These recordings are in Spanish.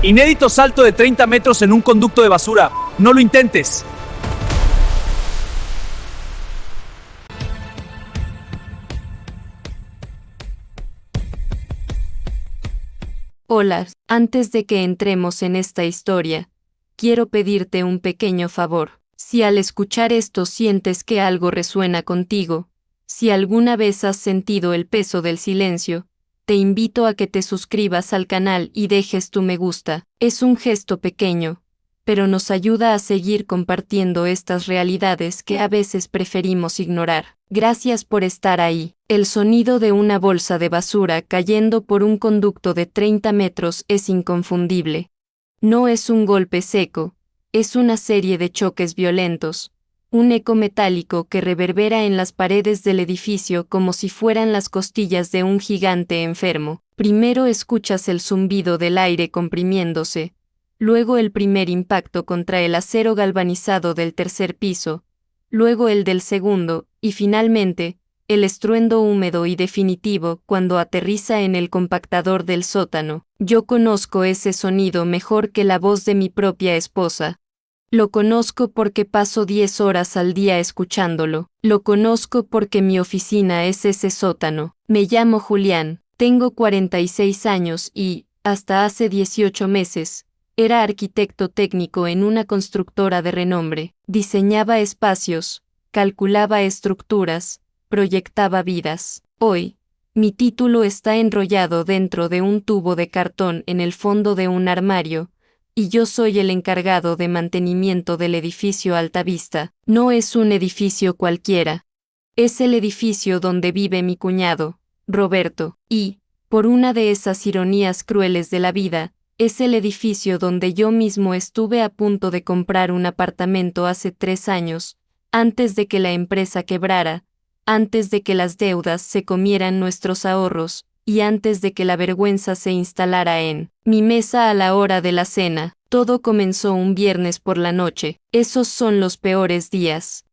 Inédito salto de 30 metros en un conducto de basura. No lo intentes. Hola, antes de que entremos en esta historia, quiero pedirte un pequeño favor. Si al escuchar esto sientes que algo resuena contigo, si alguna vez has sentido el peso del silencio, te invito a que te suscribas al canal y dejes tu me gusta. Es un gesto pequeño, pero nos ayuda a seguir compartiendo estas realidades que a veces preferimos ignorar. Gracias por estar ahí. El sonido de una bolsa de basura cayendo por un conducto de 30 metros es inconfundible. No es un golpe seco, es una serie de choques violentos, un eco metálico que reverbera en las paredes del edificio como si fueran las costillas de un gigante enfermo. Primero escuchas el zumbido del aire comprimiéndose, luego el primer impacto contra el acero galvanizado del tercer piso, luego el del segundo, y finalmente, el estruendo húmedo y definitivo cuando aterriza en el compactador del sótano. Yo conozco ese sonido mejor que la voz de mi propia esposa. Lo conozco porque paso 10 horas al día escuchándolo. Lo conozco porque mi oficina es ese sótano. Me llamo Julián, tengo 46 años y, hasta hace 18 meses, era arquitecto técnico en una constructora de renombre. Diseñaba espacios, calculaba estructuras, proyectaba vidas. Hoy, mi título está enrollado dentro de un tubo de cartón en el fondo de un armario, y yo soy el encargado de mantenimiento del edificio Altavista. No es un edificio cualquiera. Es el edificio donde vive mi cuñado, Roberto, y, por una de esas ironías crueles de la vida, es el edificio donde yo mismo estuve a punto de comprar un apartamento hace 3 años, antes de que la empresa quebrara, antes de que las deudas se comieran nuestros ahorros, y antes de que la vergüenza se instalara en mi mesa a la hora de la cena. Todo comenzó un viernes por la noche. Esos son los peores días.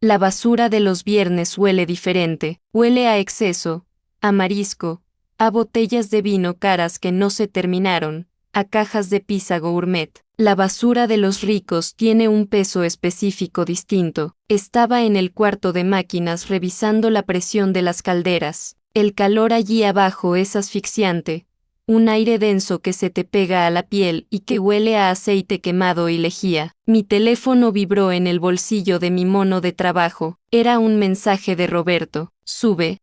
La basura de los viernes huele diferente, huele a exceso, a marisco, a botellas de vino caras que no se terminaron, a cajas de pizza gourmet. La basura de los ricos tiene un peso específico distinto. Estaba en el cuarto de máquinas revisando la presión de las calderas. El calor allí abajo es asfixiante, un aire denso que se te pega a la piel y que huele a aceite quemado y lejía. Mi teléfono vibró en el bolsillo de mi mono de trabajo. Era un mensaje de Roberto. Sube.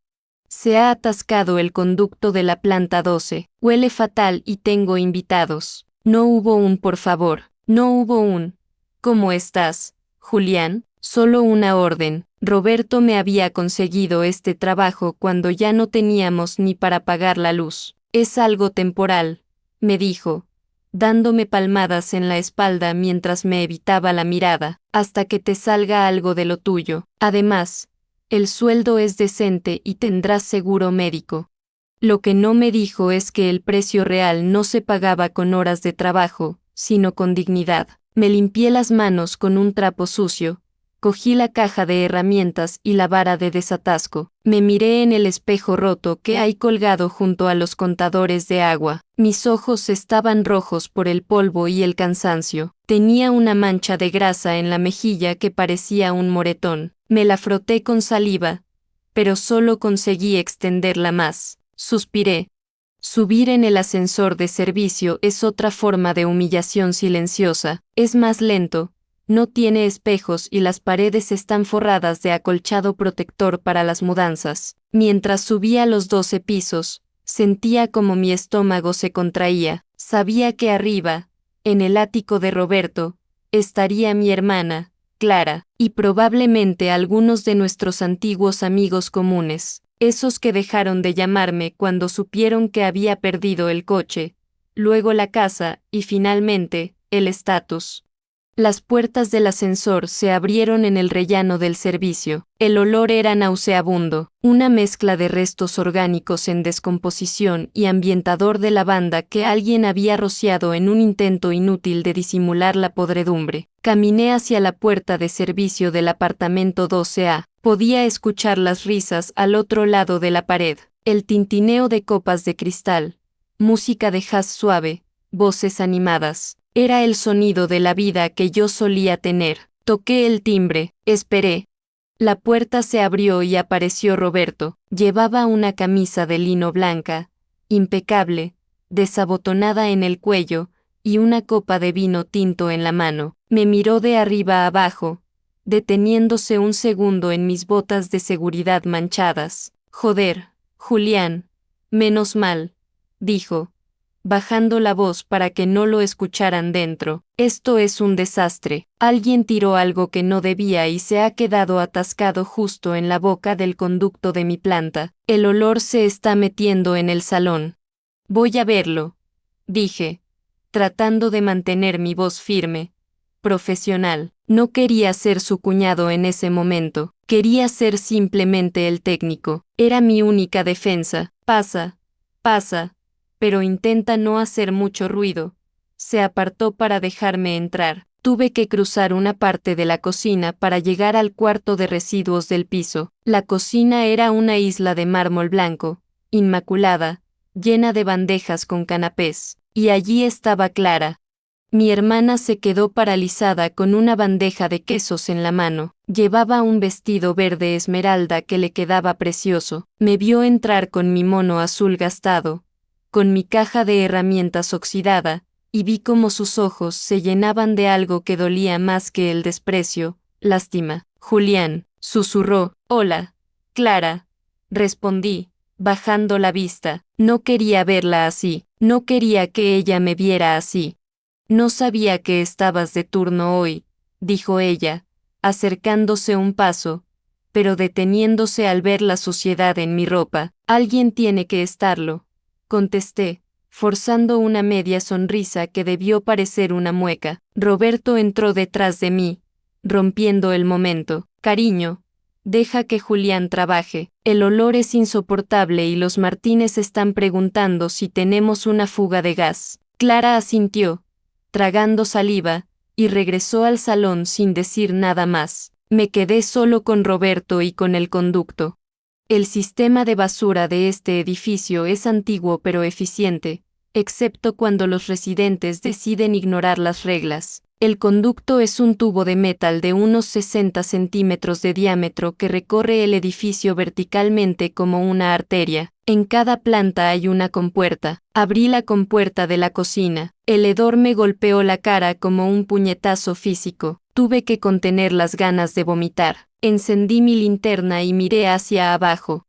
Se ha atascado el conducto de la planta 12. Huele fatal y tengo invitados. No hubo un por favor. No hubo un ¿cómo estás, Julián? Solo una orden. Roberto me había conseguido este trabajo cuando ya no teníamos ni para pagar la luz. Es algo temporal, me dijo, dándome palmadas en la espalda mientras me evitaba la mirada, hasta que te salga algo de lo tuyo. Además, el sueldo es decente y tendrás seguro médico. Lo que no me dijo es que el precio real no se pagaba con horas de trabajo, sino con dignidad. Me limpié las manos con un trapo sucio, cogí la caja de herramientas y la vara de desatasco. Me miré en el espejo roto que hay colgado junto a los contadores de agua. Mis ojos estaban rojos por el polvo y el cansancio. Tenía una mancha de grasa en la mejilla que parecía un moretón. Me la froté con saliva, pero solo conseguí extenderla más. Suspiré. Subir en el ascensor de servicio es otra forma de humillación silenciosa. Es más lento, no tiene espejos y las paredes están forradas de acolchado protector para las mudanzas. Mientras subía los 12 pisos, sentía como mi estómago se contraía. Sabía que arriba, en el ático de Roberto, estaría mi hermana, Clara, y probablemente algunos de nuestros antiguos amigos comunes, esos que dejaron de llamarme cuando supieron que había perdido el coche, luego la casa y finalmente, el estatus. Las puertas del ascensor se abrieron en el rellano del servicio. El olor era nauseabundo, una mezcla de restos orgánicos en descomposición y ambientador de lavanda que alguien había rociado en un intento inútil de disimular la podredumbre. Caminé hacia la puerta de servicio del apartamento 12A. Podía escuchar las risas al otro lado de la pared, el tintineo de copas de cristal, música de jazz suave, voces animadas. Era el sonido de la vida que yo solía tener. Toqué el timbre, esperé. La puerta se abrió y apareció Roberto. Llevaba una camisa de lino blanca, impecable, desabotonada en el cuello, y una copa de vino tinto en la mano. Me miró de arriba a abajo, deteniéndose un segundo en mis botas de seguridad manchadas. Joder, Julián. Menos mal, dijo, bajando la voz para que no lo escucharan dentro. Esto es un desastre. Alguien tiró algo que no debía y se ha quedado atascado justo en la boca del conducto de mi planta. El olor se está metiendo en el salón. Voy a verlo, dije, tratando de mantener mi voz firme, profesional. No quería ser su cuñado en ese momento. Quería ser simplemente el técnico. Era mi única defensa. Pasa, pasa, pero intenta no hacer mucho ruido. Se apartó para dejarme entrar. Tuve que cruzar una parte de la cocina para llegar al cuarto de residuos del piso. La cocina era una isla de mármol blanco, inmaculada, llena de bandejas con canapés. Y allí estaba Clara. Mi hermana se quedó paralizada con una bandeja de quesos en la mano. Llevaba un vestido verde esmeralda que le quedaba precioso. Me vio entrar con mi mono azul gastado, con mi caja de herramientas oxidada, y vi cómo sus ojos se llenaban de algo que dolía más que el desprecio, lástima. Julián, susurró. Hola, Clara, respondí, bajando la vista. No quería verla así, no quería que ella me viera así. No sabía que estabas de turno hoy, dijo ella, acercándose un paso, pero deteniéndose al ver la suciedad en mi ropa. Alguien tiene que estarlo, contesté, forzando una media sonrisa que debió parecer una mueca. Roberto entró detrás de mí, rompiendo el momento. Cariño, deja que Julián trabaje. El olor es insoportable y los Martínez están preguntando si tenemos una fuga de gas. Clara asintió, tragando saliva, y regresó al salón sin decir nada más. Me quedé solo con Roberto y con el conducto. El sistema de basura de este edificio es antiguo pero eficiente, excepto cuando los residentes deciden ignorar las reglas. El conducto es un tubo de metal de unos 60 centímetros de diámetro que recorre el edificio verticalmente como una arteria. En cada planta hay una compuerta. Abrí la compuerta de la cocina. El hedor me golpeó la cara como un puñetazo físico. Tuve que contener las ganas de vomitar. Encendí mi linterna y miré hacia abajo.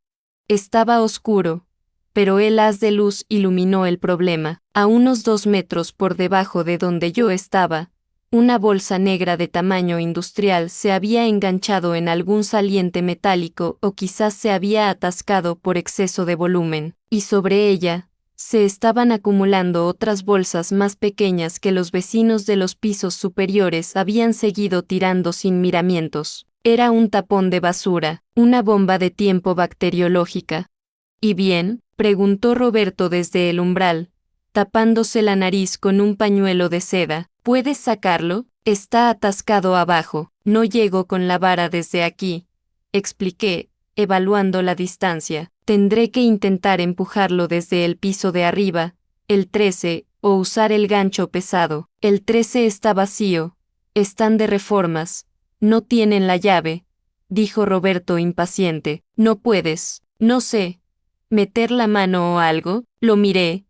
Estaba oscuro, pero el haz de luz iluminó el problema. A unos 2 metros por debajo de donde yo estaba, una bolsa negra de tamaño industrial se había enganchado en algún saliente metálico o quizás se había atascado por exceso de volumen, y sobre ella se estaban acumulando otras bolsas más pequeñas que los vecinos de los pisos superiores habían seguido tirando sin miramientos. Era un tapón de basura, una bomba de tiempo bacteriológica. ¿Y bien?, preguntó Roberto desde el umbral, tapándose la nariz con un pañuelo de seda. ¿Puedes sacarlo? Está atascado abajo. No llego con la vara desde aquí, expliqué, evaluando la distancia. Tendré que intentar empujarlo desde el piso de arriba, el 13, o usar el gancho pesado. El 13 está vacío. Están de reformas. No tienen la llave, dijo Roberto impaciente. No puedes, no sé, meter la mano o algo. Lo miré,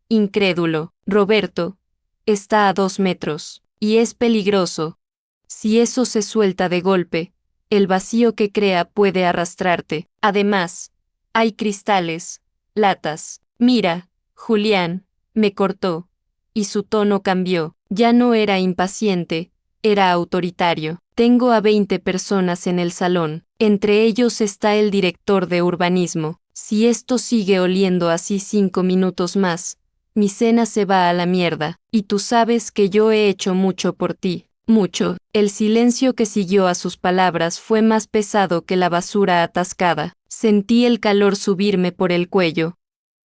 incrédulo. Roberto, está a 2 metros, y es peligroso. Si eso se suelta de golpe, el vacío que crea puede arrastrarte. Además, hay cristales, latas. Mira, Julián, me cortó, y su tono cambió. Ya no era impaciente, era autoritario. Tengo a 20 personas en el salón, entre ellos está el director de urbanismo. Si esto sigue oliendo así 5 minutos más, mi cena se va a la mierda, y tú sabes que yo he hecho mucho por ti, mucho. El silencio que siguió a sus palabras fue más pesado que la basura atascada. Sentí el calor subirme por el cuello.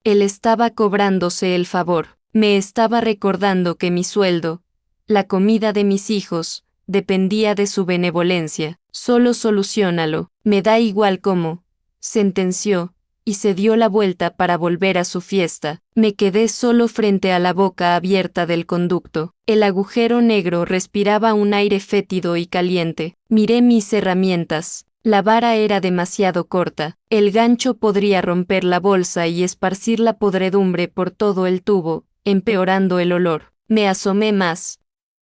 Él estaba cobrándose el favor. Me estaba recordando que mi sueldo, la comida de mis hijos, dependía de su benevolencia. Solo soluciónalo. Me da igual cómo, sentenció, y se dio la vuelta para volver a su fiesta. Me quedé solo frente a la boca abierta del conducto. El agujero negro respiraba un aire fétido y caliente. Miré mis herramientas. La vara era demasiado corta. El gancho podría romper la bolsa y esparcir la podredumbre por todo el tubo, empeorando el olor. Me asomé más.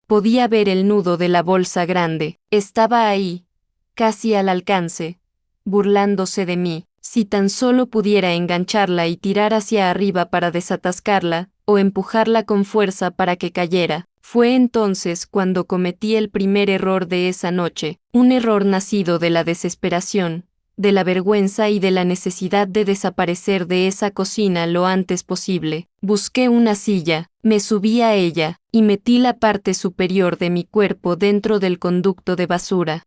Podía ver el nudo de la bolsa grande. Estaba ahí, casi al alcance, burlándose de mí. Si tan solo pudiera engancharla y tirar hacia arriba para desatascarla, o empujarla con fuerza para que cayera. Fue entonces cuando cometí el primer error de esa noche, un error nacido de la desesperación, de la vergüenza y de la necesidad de desaparecer de esa cocina lo antes posible. Busqué una silla, me subí a ella, y metí la parte superior de mi cuerpo dentro del conducto de basura.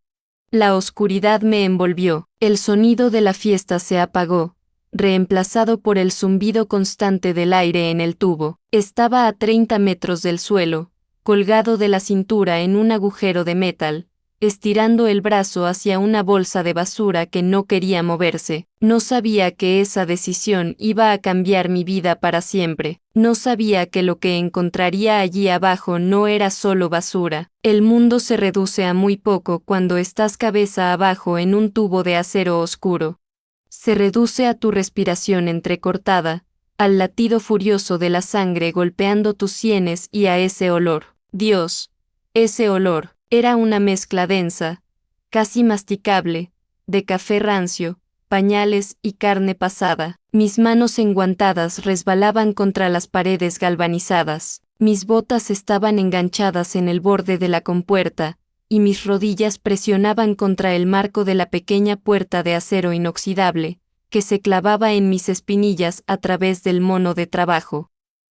La oscuridad me envolvió, el sonido de la fiesta se apagó, reemplazado por el zumbido constante del aire en el tubo. Estaba a 30 metros del suelo, colgado de la cintura en un agujero de metal, estirando el brazo hacia una bolsa de basura que no quería moverse. No sabía que esa decisión iba a cambiar mi vida para siempre. No sabía que lo que encontraría allí abajo no era solo basura. El mundo se reduce a muy poco cuando estás cabeza abajo en un tubo de acero oscuro. Se reduce a tu respiración entrecortada, al latido furioso de la sangre golpeando tus sienes y a ese olor. Dios, ese olor. Era una mezcla densa, casi masticable, de café rancio, pañales y carne pasada. Mis manos enguantadas resbalaban contra las paredes galvanizadas. Mis botas estaban enganchadas en el borde de la compuerta, y mis rodillas presionaban contra el marco de la pequeña puerta de acero inoxidable, que se clavaba en mis espinillas a través del mono de trabajo.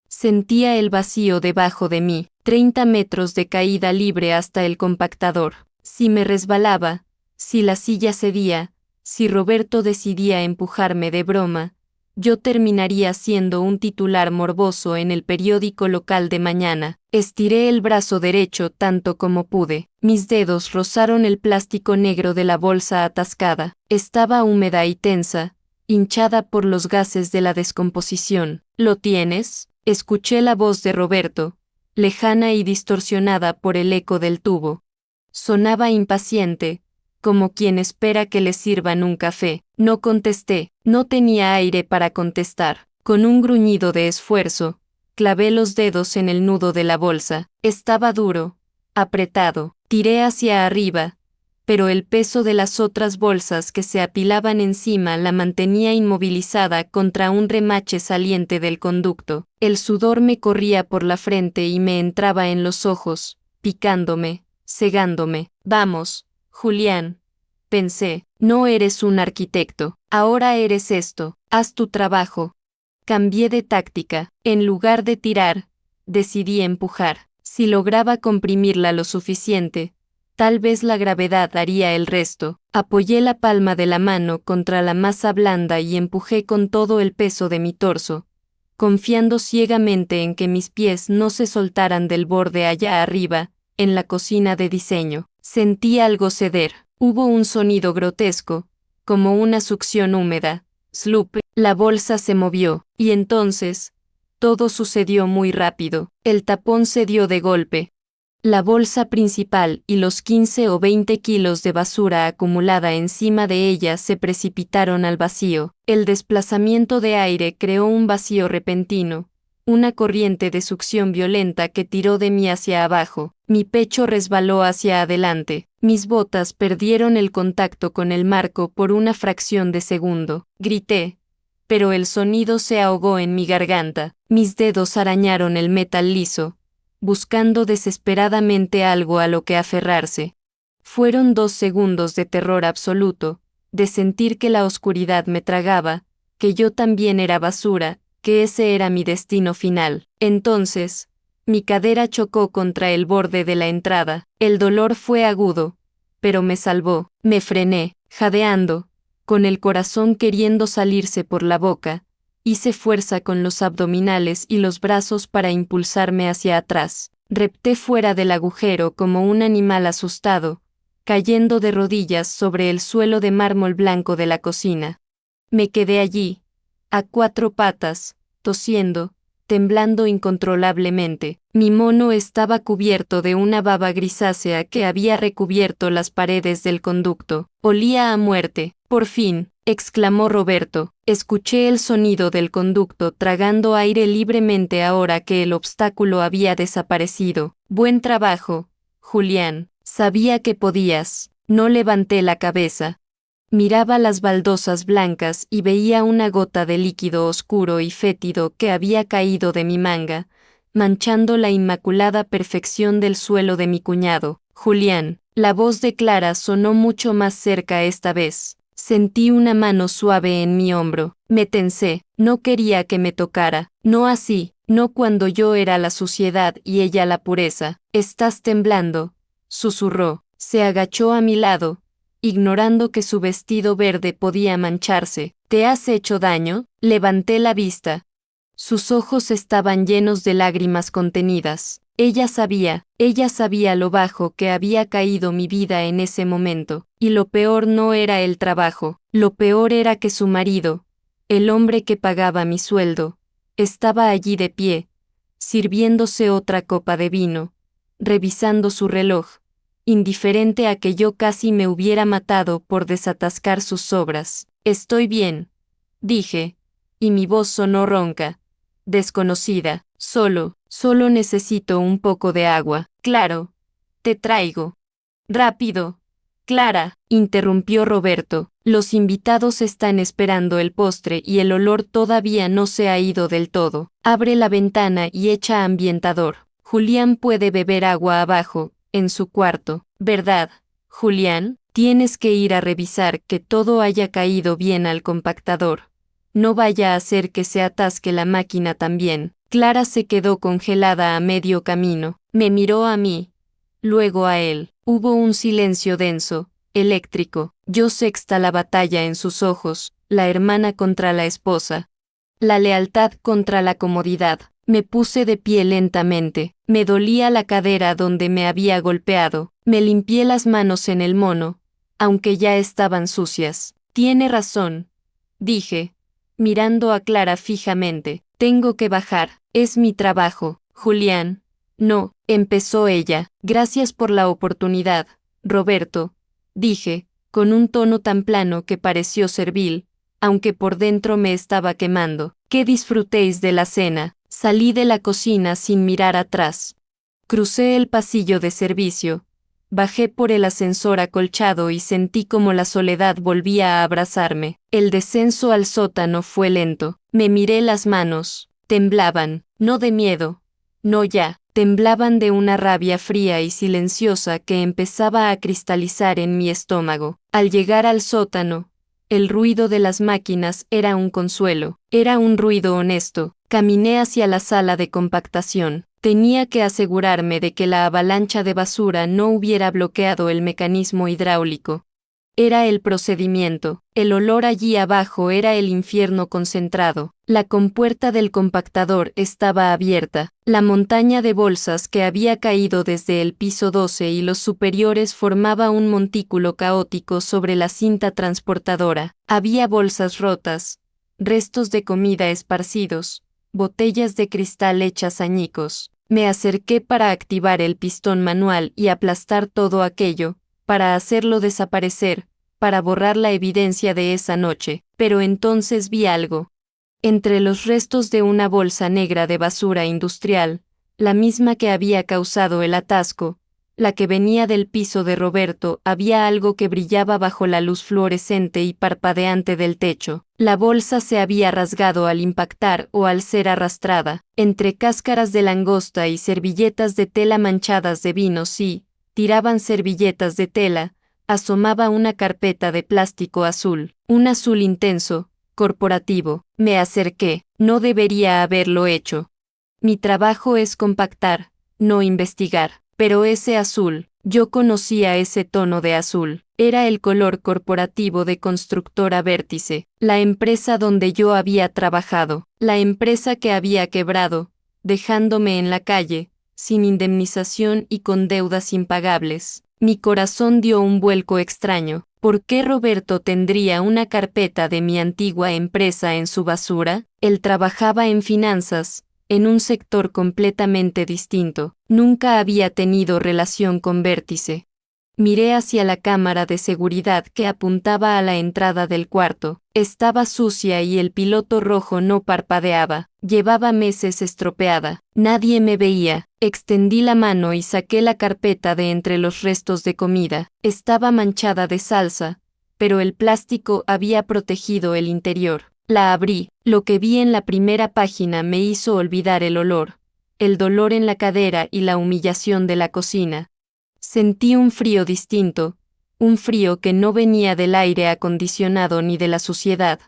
Sentía el vacío debajo de mí, 30 metros de caída libre hasta el compactador. Si me resbalaba, si la silla cedía, si Roberto decidía empujarme de broma, yo terminaría siendo un titular morboso en el periódico local de mañana. Estiré el brazo derecho tanto como pude. Mis dedos rozaron el plástico negro de la bolsa atascada. Estaba húmeda y tensa, hinchada por los gases de la descomposición. ¿Lo tienes? Escuché la voz de Roberto, lejana y distorsionada por el eco del tubo. Sonaba impaciente, como quien espera que le sirvan un café. No contesté, no tenía aire para contestar. Con un gruñido de esfuerzo, clavé los dedos en el nudo de la bolsa. Estaba duro, apretado. Tiré hacia arriba, pero el peso de las otras bolsas que se apilaban encima la mantenía inmovilizada contra un remache saliente del conducto. El sudor me corría por la frente y me entraba en los ojos, picándome, cegándome. Vamos, Julián, pensé, no eres un arquitecto, ahora eres esto, haz tu trabajo. Cambié de táctica, en lugar de tirar, decidí empujar. Si lograba comprimirla lo suficiente, tal vez la gravedad haría el resto. Apoyé la palma de la mano contra la masa blanda y empujé con todo el peso de mi torso, confiando ciegamente en que mis pies no se soltaran del borde allá arriba, en la cocina de diseño. Sentí algo ceder. Hubo un sonido grotesco, como una succión húmeda. Sloop. La bolsa se movió, y entonces, todo sucedió muy rápido. El tapón cedió de golpe. La bolsa principal y los 15 o 20 kilos de basura acumulada encima de ella se precipitaron al vacío. El desplazamiento de aire creó un vacío repentino, una corriente de succión violenta que tiró de mí hacia abajo. Mi pecho resbaló hacia adelante. Mis botas perdieron el contacto con el marco por una fracción de segundo. Grité, pero el sonido se ahogó en mi garganta. Mis dedos arañaron el metal liso, buscando desesperadamente algo a lo que aferrarse. Fueron 2 segundos de terror absoluto, de sentir que la oscuridad me tragaba, que yo también era basura, que ese era mi destino final. Entonces, mi cadera chocó contra el borde de la entrada. El dolor fue agudo, pero me salvó. Me frené, jadeando, con el corazón queriendo salirse por la boca. Hice fuerza con los abdominales y los brazos para impulsarme hacia atrás. Repté fuera del agujero como un animal asustado, cayendo de rodillas sobre el suelo de mármol blanco de la cocina. Me quedé allí, a 4 patas, tosiendo, temblando incontrolablemente. Mi mono estaba cubierto de una baba grisácea que había recubierto las paredes del conducto. Olía a muerte. Por fin, exclamó Roberto. Escuché el sonido del conducto tragando aire libremente ahora que el obstáculo había desaparecido. Buen trabajo, Julián. Sabía que podías. No levanté la cabeza. Miraba las baldosas blancas y veía una gota de líquido oscuro y fétido que había caído de mi manga, manchando la inmaculada perfección del suelo de mi cuñado. Julián, la voz de Clara sonó mucho más cerca esta vez. Sentí una mano suave en mi hombro. Me tensé. No quería que me tocara. No así, no cuando yo era la suciedad y ella la pureza. Estás temblando, susurró. Se agachó a mi lado, ignorando que su vestido verde podía mancharse. ¿Te has hecho daño? Levanté la vista. Sus ojos estaban llenos de lágrimas contenidas. Ella sabía lo bajo que había caído mi vida en ese momento, y lo peor no era el trabajo, lo peor era que su marido, el hombre que pagaba mi sueldo, estaba allí de pie, sirviéndose otra copa de vino, revisando su reloj, indiferente a que yo casi me hubiera matado por desatascar sus sobras. Estoy bien, dije, y mi voz sonó ronca, desconocida. Solo necesito un poco de agua. Claro, te traigo. Rápido. Clara, interrumpió Roberto, los invitados están esperando el postre y el olor todavía no se ha ido del todo. Abre la ventana y echa ambientador. Julián puede beber agua abajo, en su cuarto, ¿verdad, Julián? Tienes que ir a revisar que todo haya caído bien al compactador. No vaya a ser que se atasque la máquina también. Clara se quedó congelada a medio camino. Me miró a mí, luego a él. Hubo un silencio denso, eléctrico. Yo sexta la batalla en sus ojos, la hermana contra la esposa. La lealtad contra la comodidad. Me puse de pie lentamente. Me dolía la cadera donde me había golpeado. Me limpié las manos en el mono, aunque ya estaban sucias. Tiene razón, dije, mirando a Clara fijamente. Tengo que bajar. Es mi trabajo, Julián. No, empezó ella. Gracias por la oportunidad, Roberto, dije, con un tono tan plano que pareció servil, aunque por dentro me estaba quemando. Que disfrutéis de la cena. Salí de la cocina sin mirar atrás. Crucé el pasillo de servicio. Bajé por el ascensor acolchado y sentí como la soledad volvía a abrazarme. El descenso al sótano fue lento. Me miré las manos. Temblaban, no de miedo. No ya, temblaban de una rabia fría y silenciosa que empezaba a cristalizar en mi estómago. Al llegar al sótano, el ruido de las máquinas era un consuelo. Era un ruido honesto. Caminé hacia la sala de compactación. Tenía que asegurarme de que la avalancha de basura no hubiera bloqueado el mecanismo hidráulico. Era el procedimiento. El olor allí abajo era el infierno concentrado. La compuerta del compactador estaba abierta. La montaña de bolsas que había caído desde el piso 12 y los superiores formaba un montículo caótico sobre la cinta transportadora. Había bolsas rotas, restos de comida esparcidos, botellas de cristal hechas añicos. Me acerqué para activar el pistón manual y aplastar todo aquello, para hacerlo desaparecer, para borrar la evidencia de esa noche, pero entonces vi algo. Entre los restos de una bolsa negra de basura industrial, la misma que había causado el atasco, la que venía del piso de Roberto, había algo que brillaba bajo la luz fluorescente y parpadeante del techo. La bolsa se había rasgado al impactar o al ser arrastrada. Entre cáscaras de langosta y servilletas de tela manchadas de vino tiraban servilletas de tela, asomaba una carpeta de plástico azul, un azul intenso, corporativo. Me acerqué. No debería haberlo hecho. Mi trabajo es compactar, no investigar. Pero ese azul, yo conocía ese tono de azul. Era el color corporativo de Constructora Vértice, la empresa donde yo había trabajado, la empresa que había quebrado, dejándome en la calle, sin indemnización y con deudas impagables. Mi corazón dio un vuelco extraño. ¿Por qué Roberto tendría una carpeta de mi antigua empresa en su basura? Él trabajaba en finanzas, en un sector completamente distinto. Nunca había tenido relación con Vértice. Miré hacia la cámara de seguridad que apuntaba a la entrada del cuarto. Estaba sucia y el piloto rojo no parpadeaba. Llevaba meses estropeada. Nadie me veía. Extendí la mano y saqué la carpeta de entre los restos de comida. Estaba manchada de salsa, pero el plástico había protegido el interior. La abrí. Lo que vi en la primera página me hizo olvidar el olor, el dolor en la cadera y la humillación de la cocina. Sentí un frío distinto, un frío que no venía del aire acondicionado ni de la suciedad,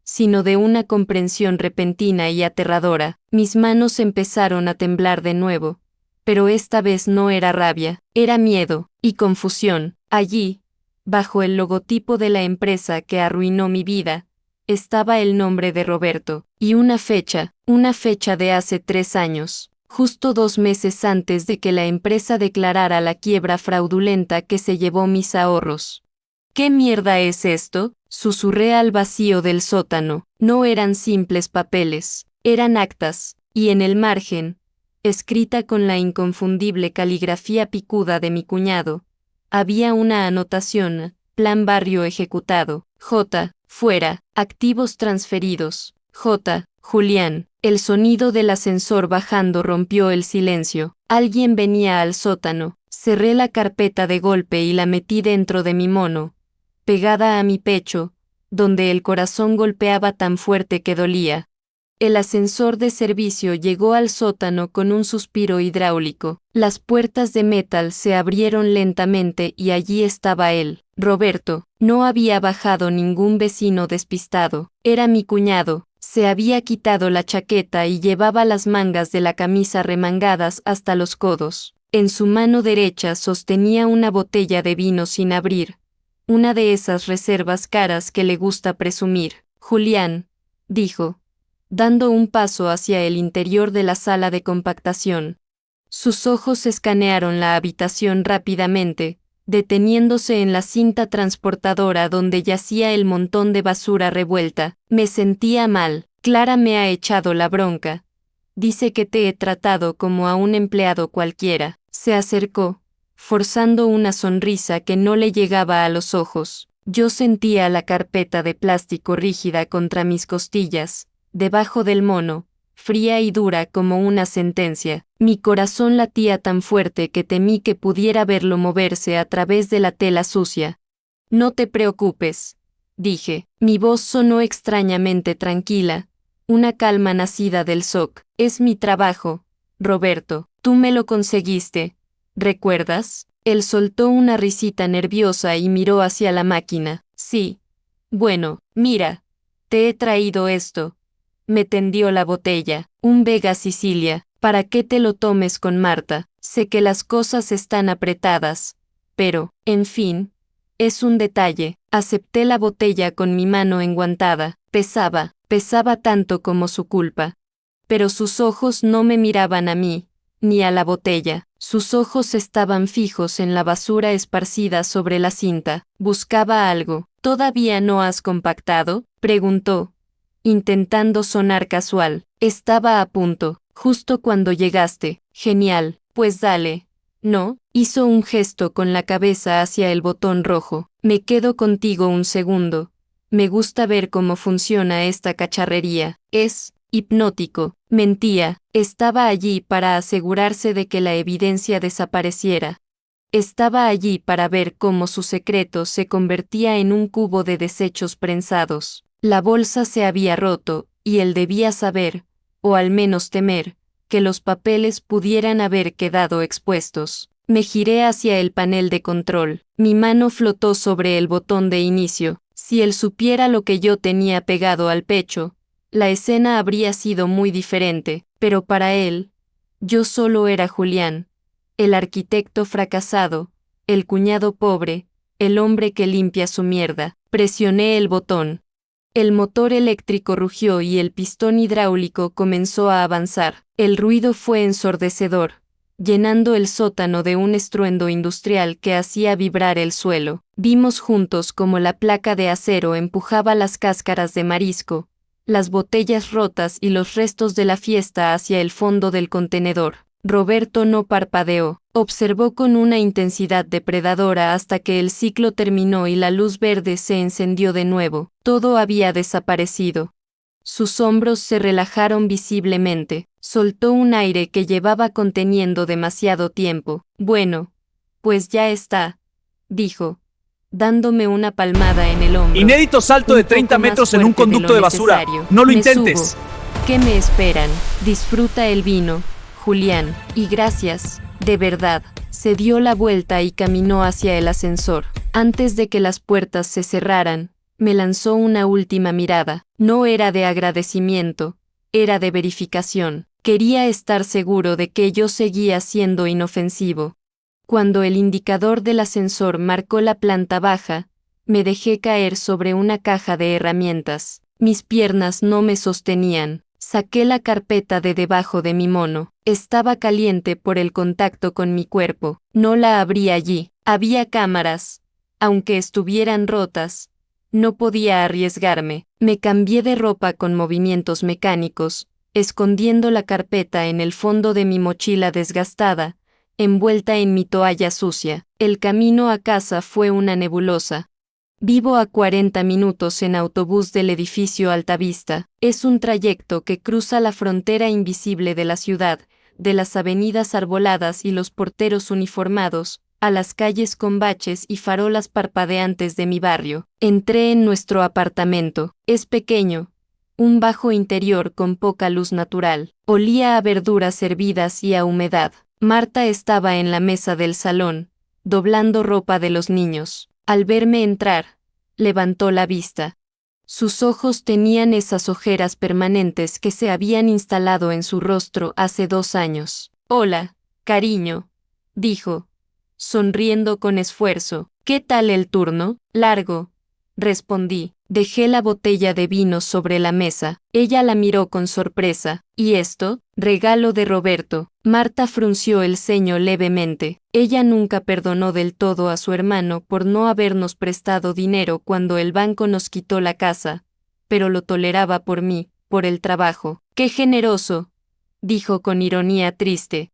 sino de una comprensión repentina y aterradora. Mis manos empezaron a temblar de nuevo, pero esta vez no era rabia, era miedo y confusión. Allí, bajo el logotipo de la empresa que arruinó mi vida, estaba el nombre de Roberto, y una fecha de hace 3 años. Justo 2 meses antes de que la empresa declarara la quiebra fraudulenta que se llevó mis ahorros. ¿Qué mierda es esto?, susurré al vacío del sótano. No eran simples papeles, eran actas, y en el margen, escrita con la inconfundible caligrafía picuda de mi cuñado, había una anotación: plan barrio ejecutado. J. Fuera. Activos transferidos. J. Julián. El sonido del ascensor bajando rompió el silencio. Alguien venía al sótano. Cerré la carpeta de golpe y la metí dentro de mi mono, pegada a mi pecho, donde el corazón golpeaba tan fuerte que dolía. El ascensor de servicio llegó al sótano con un suspiro hidráulico. Las puertas de metal se abrieron lentamente y allí estaba él, Roberto. No había bajado ningún vecino despistado. Era mi cuñado. Se había quitado la chaqueta y llevaba las mangas de la camisa remangadas hasta los codos. En su mano derecha sostenía una botella de vino sin abrir, una de esas reservas caras que le gusta presumir. Julián, dijo, dando un paso hacia el interior de la sala de compactación. Sus ojos escanearon la habitación rápidamente, deteniéndose en la cinta transportadora donde yacía el montón de basura revuelta. Me sentía mal. Clara me ha echado la bronca. Dice que te he tratado como a un empleado cualquiera. Se acercó, forzando una sonrisa que no le llegaba a los ojos. Yo sentía la carpeta de plástico rígida contra mis costillas, debajo del mono, fría y dura como una sentencia. Mi corazón latía tan fuerte que temí que pudiera verlo moverse a través de la tela sucia. No te preocupes, dije. Mi voz sonó extrañamente tranquila, una calma nacida del shock. Es mi trabajo, Roberto. Tú me lo conseguiste. ¿Recuerdas? Él soltó una risita nerviosa y miró hacia la máquina. Sí. Bueno, mira. Te he traído esto. Me tendió la botella. Un Vega Sicilia. Para que te lo tomes con Marta. Sé que las cosas están apretadas. Pero, en fin, es un detalle. Acepté la botella con mi mano enguantada. Pesaba tanto como su culpa. Pero sus ojos no me miraban a mí, ni a la botella. Sus ojos estaban fijos en la basura esparcida sobre la cinta. Buscaba algo. ¿Todavía no has compactado?, preguntó, intentando sonar casual. Estaba a punto, justo cuando llegaste. Genial, pues dale. No, hizo un gesto con la cabeza hacia el botón rojo. Me quedo contigo un segundo. Me gusta ver cómo funciona esta cacharrería. Es hipnótico. Mentía. Estaba allí para asegurarse de que la evidencia desapareciera. Estaba allí para ver cómo su secreto se convertía en un cubo de desechos prensados. La bolsa se había roto, y él debía saber, o al menos temer, que los papeles pudieran haber quedado expuestos. Me giré hacia el panel de control. Mi mano flotó sobre el botón de inicio. Si él supiera lo que yo tenía pegado al pecho, la escena habría sido muy diferente, pero para él, yo solo era Julián, el arquitecto fracasado, el cuñado pobre, el hombre que limpia su mierda. Presioné el botón. El motor eléctrico rugió y el pistón hidráulico comenzó a avanzar. El ruido fue ensordecedor, llenando el sótano de un estruendo industrial que hacía vibrar el suelo. Vimos juntos cómo la placa de acero empujaba las cáscaras de marisco, las botellas rotas y los restos de la fiesta hacia el fondo del contenedor. Roberto no parpadeó. Observó con una intensidad depredadora hasta que el ciclo terminó y la luz verde se encendió de nuevo. Todo había desaparecido. Sus hombros se relajaron visiblemente. Soltó un aire que llevaba conteniendo demasiado tiempo. Bueno, pues ya está, dijo, dándome una palmada en el hombro. Inédito salto de Un 30 poco más metros en un fuerte de conducto lo de basura. necesario. No lo Me intentes. subo. ¿Qué me esperan? Disfruta el vino, Julián, y gracias, de verdad. Se dio la vuelta y caminó hacia el ascensor. Antes de que las puertas se cerraran, me lanzó una última mirada. No era de agradecimiento, era de verificación. Quería estar seguro de que yo seguía siendo inofensivo. Cuando el indicador del ascensor marcó la planta baja, me dejé caer sobre una caja de herramientas. Mis piernas no me sostenían. Saqué la carpeta de debajo de mi mono. Estaba caliente por el contacto con mi cuerpo. No la abrí allí. Había cámaras. Aunque estuvieran rotas, no podía arriesgarme. Me cambié de ropa con movimientos mecánicos, escondiendo la carpeta en el fondo de mi mochila desgastada, envuelta en mi toalla sucia. El camino a casa fue una nebulosa. Vivo a 40 minutos en autobús del edificio Altavista. Es un trayecto que cruza la frontera invisible de la ciudad, de las avenidas arboladas y los porteros uniformados, a las calles con baches y farolas parpadeantes de mi barrio. Entré en nuestro apartamento. Es pequeño, un bajo interior con poca luz natural. Olía a verduras hervidas y a humedad. Marta estaba en la mesa del salón, doblando ropa de los niños. Al verme entrar, levantó la vista. Sus ojos tenían esas ojeras permanentes que se habían instalado en su rostro hace 2 años. Hola, cariño, dijo, sonriendo con esfuerzo. ¿Qué tal el turno? Largo, respondí. Dejé la botella de vino sobre la mesa. Ella la miró con sorpresa. ¿Y esto? Regalo de Roberto. Marta frunció el ceño levemente. Ella nunca perdonó del todo a su hermano por no habernos prestado dinero cuando el banco nos quitó la casa, pero lo toleraba por mí, por el trabajo. ¡Qué generoso!, dijo con ironía triste.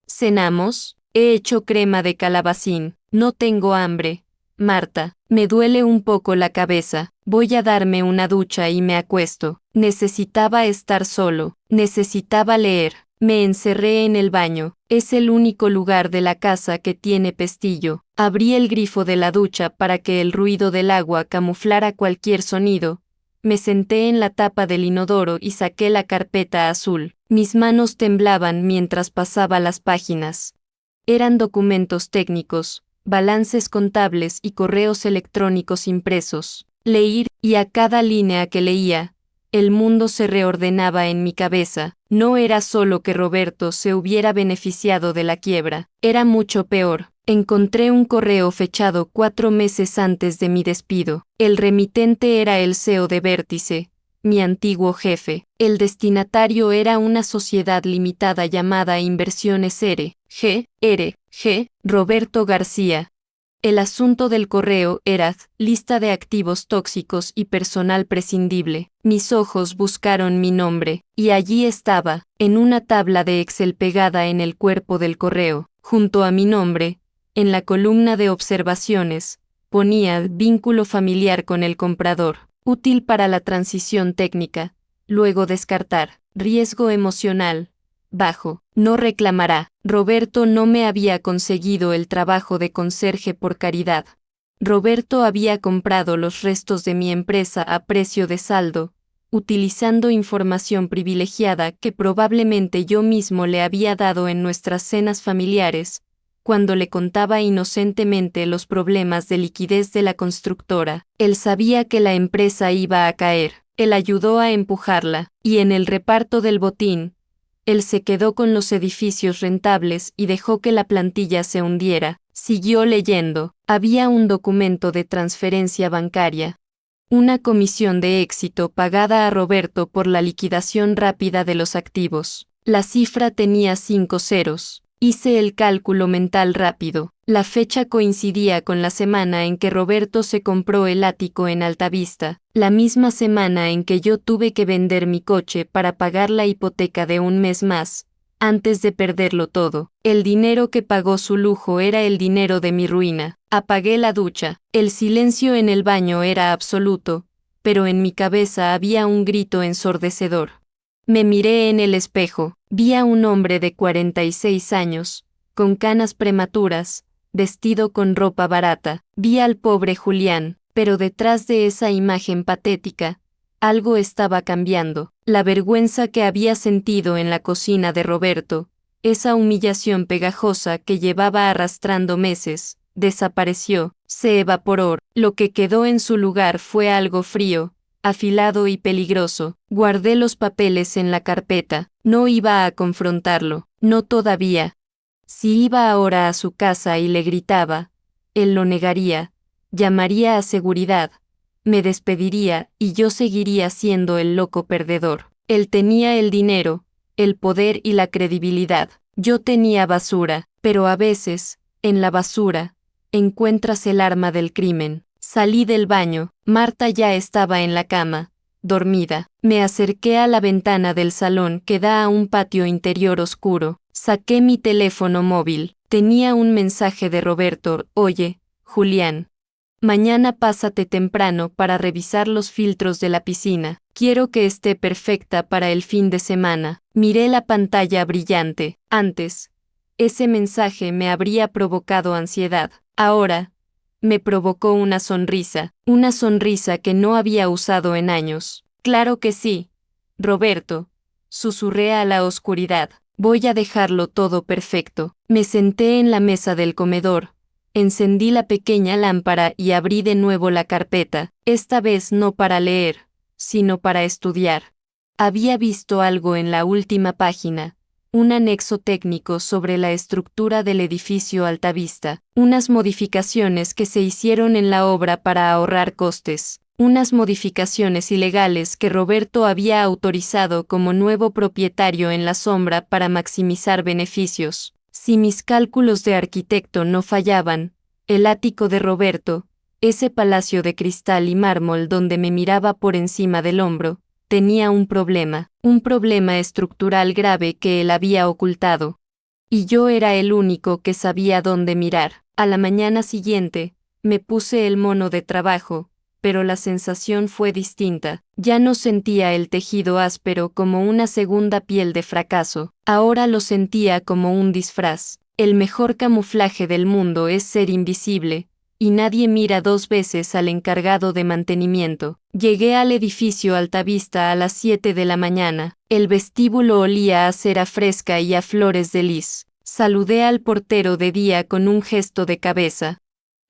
¿Cenamos? He hecho crema de calabacín. No tengo hambre. Marta, me duele un poco la cabeza. Voy a darme una ducha y me acuesto. Necesitaba estar solo. Necesitaba leer. Me encerré en el baño. Es el único lugar de la casa que tiene pestillo. Abrí el grifo de la ducha para que el ruido del agua camuflara cualquier sonido. Me senté en la tapa del inodoro y saqué la carpeta azul. Mis manos temblaban mientras pasaba las páginas. Eran documentos técnicos, balances contables y correos electrónicos impresos. Leí, y a cada línea que leía, el mundo se reordenaba en mi cabeza. No era solo que Roberto se hubiera beneficiado de la quiebra, era mucho peor. Encontré un correo fechado 4 meses antes de mi despido. El remitente era el CEO de Vértice, mi antiguo jefe. El destinatario era una sociedad limitada llamada Inversiones G. Roberto García. El asunto del correo era lista de activos tóxicos y personal prescindible. Mis ojos buscaron mi nombre, y allí estaba, en una tabla de Excel pegada en el cuerpo del correo, junto a mi nombre, en la columna de observaciones, ponía vínculo familiar con el comprador, útil para la transición técnica, luego descartar, riesgo emocional, bajo, no reclamará. Roberto no me había conseguido el trabajo de conserje por caridad. Roberto había comprado los restos de mi empresa a precio de saldo, utilizando información privilegiada que probablemente yo mismo le había dado en nuestras cenas familiares, cuando le contaba inocentemente los problemas de liquidez de la constructora. Él sabía que la empresa iba a caer. Él ayudó a empujarla, y en el reparto del botín, él se quedó con los edificios rentables y dejó que la plantilla se hundiera. Siguió leyendo. Había un documento de transferencia bancaria. Una comisión de éxito pagada a Roberto por la liquidación rápida de los activos. La cifra tenía 5 ceros. Hice el cálculo mental rápido. La fecha coincidía con la semana en que Roberto se compró el ático en Altavista, la misma semana en que yo tuve que vender mi coche para pagar la hipoteca de un mes más, antes de perderlo todo. El dinero que pagó su lujo era el dinero de mi ruina. Apagué la ducha. El silencio en el baño era absoluto, pero en mi cabeza había un grito ensordecedor. Me miré en el espejo. Vi a un hombre de 46 años, con canas prematuras, vestido con ropa barata. Vi al pobre Julián, pero detrás de esa imagen patética, algo estaba cambiando. La vergüenza que había sentido en la cocina de Roberto, esa humillación pegajosa que llevaba arrastrando meses, desapareció, se evaporó. Lo que quedó en su lugar fue algo frío, afilado y peligroso. Guardé los papeles en la carpeta. No iba a confrontarlo, no todavía. Si iba ahora a su casa y le gritaba, él lo negaría, llamaría a seguridad, me despediría y yo seguiría siendo el loco perdedor. Él tenía el dinero, el poder y la credibilidad. Yo tenía basura, pero a veces, en la basura, encuentras el arma del crimen. Salí del baño. Marta ya estaba en la cama, dormida. Me acerqué a la ventana del salón que da a un patio interior oscuro. Saqué mi teléfono móvil. Tenía un mensaje de Roberto. Oye, Julián. Mañana pásate temprano para revisar los filtros de la piscina. Quiero que esté perfecta para el fin de semana. Miré la pantalla brillante. Antes, ese mensaje me habría provocado ansiedad. Ahora, me provocó una sonrisa que no había usado en años. Claro que sí, Roberto, susurré a la oscuridad. Voy a dejarlo todo perfecto. Me senté en la mesa del comedor, encendí la pequeña lámpara y abrí de nuevo la carpeta, esta vez no para leer, sino para estudiar. Había visto algo en la última página, un anexo técnico sobre la estructura del edificio Altavista, unas modificaciones que se hicieron en la obra para ahorrar costes, unas modificaciones ilegales que Roberto había autorizado como nuevo propietario en la sombra para maximizar beneficios. Si mis cálculos de arquitecto no fallaban, el ático de Roberto, ese palacio de cristal y mármol donde me miraba por encima del hombro, tenía un problema estructural grave que él había ocultado. Y yo era el único que sabía dónde mirar. A la mañana siguiente, me puse el mono de trabajo, pero la sensación fue distinta. Ya no sentía el tejido áspero como una segunda piel de fracaso, ahora lo sentía como un disfraz. El mejor camuflaje del mundo es ser invisible, y nadie mira dos veces al encargado de mantenimiento. Llegué al edificio Altavista a las 7 de la mañana. El vestíbulo olía a cera fresca y a flores de lis. Saludé al portero de día con un gesto de cabeza.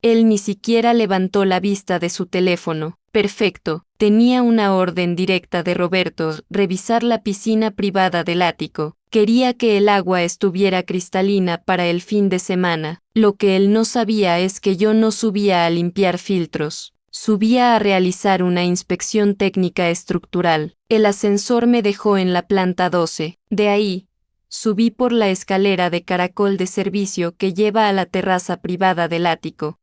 Él ni siquiera levantó la vista de su teléfono. Perfecto. Tenía una orden directa de Roberto, revisar la piscina privada del ático. Quería que el agua estuviera cristalina para el fin de semana. Lo que él no sabía es que yo no subía a limpiar filtros. Subía a realizar una inspección técnica estructural. El ascensor me dejó en la planta 12. De ahí, subí por la escalera de caracol de servicio que lleva a la terraza privada del ático.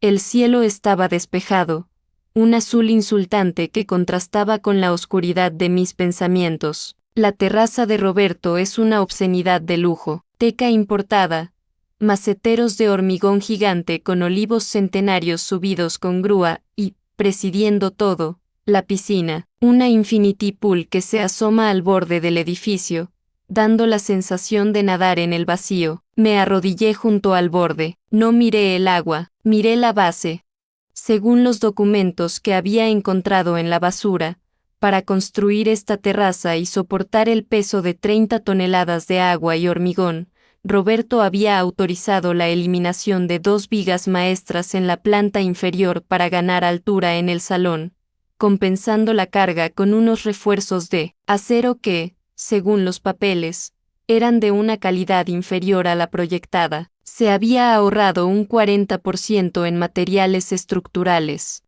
El cielo estaba despejado, un azul insultante que contrastaba con la oscuridad de mis pensamientos. La terraza de Roberto es una obscenidad de lujo, teca importada, maceteros de hormigón gigante con olivos centenarios subidos con grúa y, presidiendo todo, la piscina, una infinity pool que se asoma al borde del edificio, dando la sensación de nadar en el vacío. Me arrodillé junto al borde, no miré el agua, miré la base. Según los documentos que había encontrado en la basura, para construir esta terraza y soportar el peso de 30 toneladas de agua y hormigón, Roberto había autorizado la eliminación de 2 vigas maestras en la planta inferior para ganar altura en el salón, compensando la carga con unos refuerzos de acero que, según los papeles, eran de una calidad inferior a la proyectada. Se había ahorrado un 40% en materiales estructurales.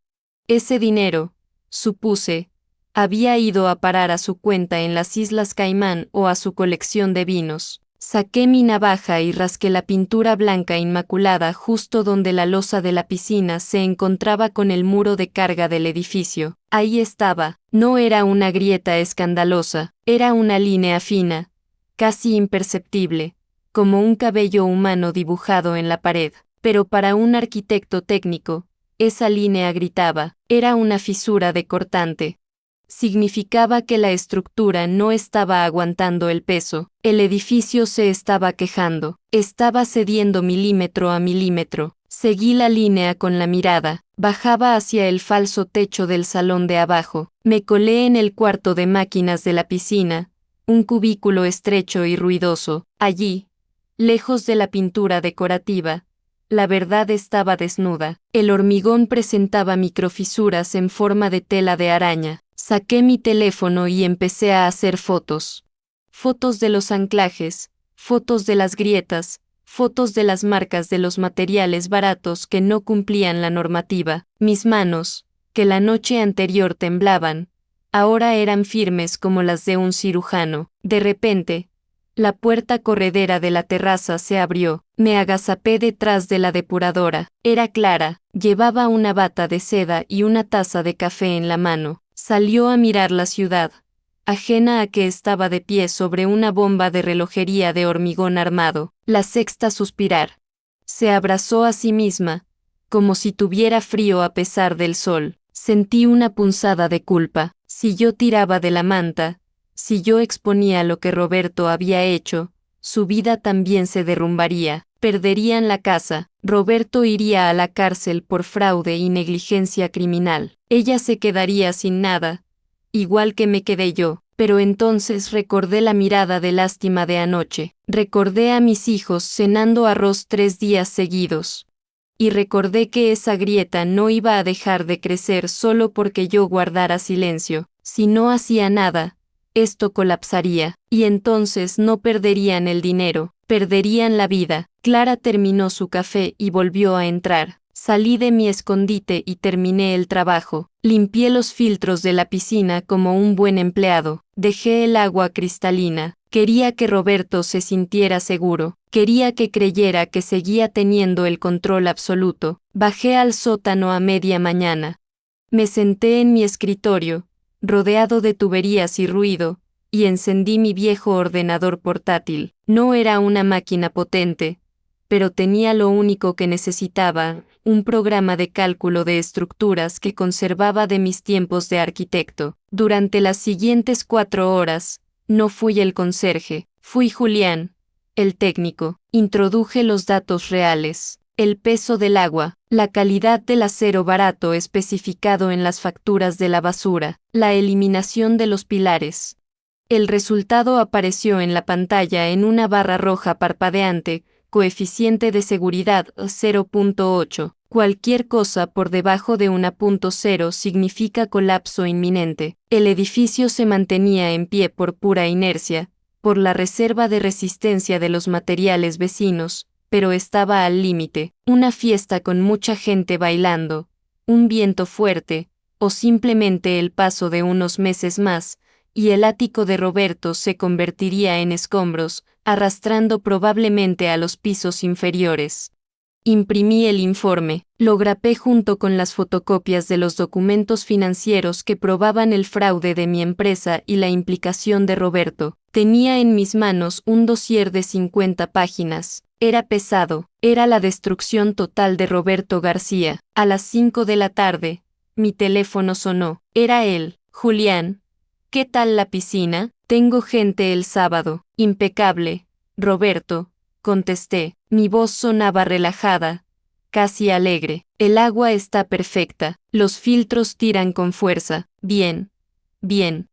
Ese dinero, supuse, había ido a parar a su cuenta en las Islas Caimán o a su colección de vinos. Saqué mi navaja y rasqué la pintura blanca inmaculada justo donde la losa de la piscina se encontraba con el muro de carga del edificio. Ahí estaba. No era una grieta escandalosa, era una línea fina, casi imperceptible, como un cabello humano dibujado en la pared. Pero para un arquitecto técnico, esa línea gritaba, era una fisura de cortante. Significaba que la estructura no estaba aguantando el peso, el edificio se estaba quejando, estaba cediendo milímetro a milímetro. Seguí la línea con la mirada, bajaba hacia el falso techo del salón de abajo, me colé en el cuarto de máquinas de la piscina, un cubículo estrecho y ruidoso. Allí, lejos de la pintura decorativa, la verdad estaba desnuda. El hormigón presentaba microfisuras en forma de tela de araña. Saqué mi teléfono y empecé a hacer fotos. Fotos de los anclajes, fotos de las grietas, fotos de las marcas de los materiales baratos que no cumplían la normativa. Mis manos, que la noche anterior temblaban, ahora eran firmes como las de un cirujano. De repente, la puerta corredera de la terraza se abrió. Me agazapé detrás de la depuradora. Era Clara, llevaba una bata de seda y una taza de café en la mano. Salió a mirar la ciudad, ajena a que estaba de pie sobre una bomba de relojería de hormigón armado. La sexta suspirar. Se abrazó a sí misma, como si tuviera frío a pesar del sol. Sentí una punzada de culpa. Si yo tiraba de la manta, si yo exponía lo que Roberto había hecho, su vida también se derrumbaría. Perderían la casa. Roberto iría a la cárcel por fraude y negligencia criminal. Ella se quedaría sin nada, igual que me quedé yo. Pero entonces recordé la mirada de lástima de anoche. Recordé a mis hijos cenando arroz 3 días seguidos. Y recordé que esa grieta no iba a dejar de crecer solo porque yo guardara silencio. Si no hacía nada, esto colapsaría, y entonces no perderían el dinero, perderían la vida. Clara terminó su café y volvió a entrar. Salí de mi escondite y terminé el trabajo. Limpié los filtros de la piscina como un buen empleado. Dejé el agua cristalina. Quería que Roberto se sintiera seguro. Quería que creyera que seguía teniendo el control absoluto. Bajé al sótano a media mañana. Me senté en mi escritorio, rodeado de tuberías y ruido, y encendí mi viejo ordenador portátil. No era una máquina potente, pero tenía lo único que necesitaba, un programa de cálculo de estructuras que conservaba de mis tiempos de arquitecto. Durante las siguientes 4 horas, no fui el conserje, fui Julián, el técnico. Introduje los datos reales, el peso del agua, la calidad del acero barato especificado en las facturas de la basura, la eliminación de los pilares. El resultado apareció en la pantalla en una barra roja parpadeante, coeficiente de seguridad 0.8. Cualquier cosa por debajo de 1.0 significa colapso inminente. El edificio se mantenía en pie por pura inercia, por la reserva de resistencia de los materiales vecinos, pero estaba al límite. Una fiesta con mucha gente bailando, un viento fuerte, o simplemente el paso de unos meses más, y el ático de Roberto se convertiría en escombros, arrastrando probablemente a los pisos inferiores. Imprimí el informe, lo grapé junto con las fotocopias de los documentos financieros que probaban el fraude de mi empresa y la implicación de Roberto. Tenía en mis manos un dossier de 50 páginas. Era pesado, era la destrucción total de Roberto García. A las 5 de la tarde, mi teléfono sonó. Era él, Julián. ¿Qué tal la piscina? Tengo gente el sábado. Impecable. Roberto, contesté. Mi voz sonaba relajada, casi alegre. El agua está perfecta. Los filtros tiran con fuerza. Bien. Bien.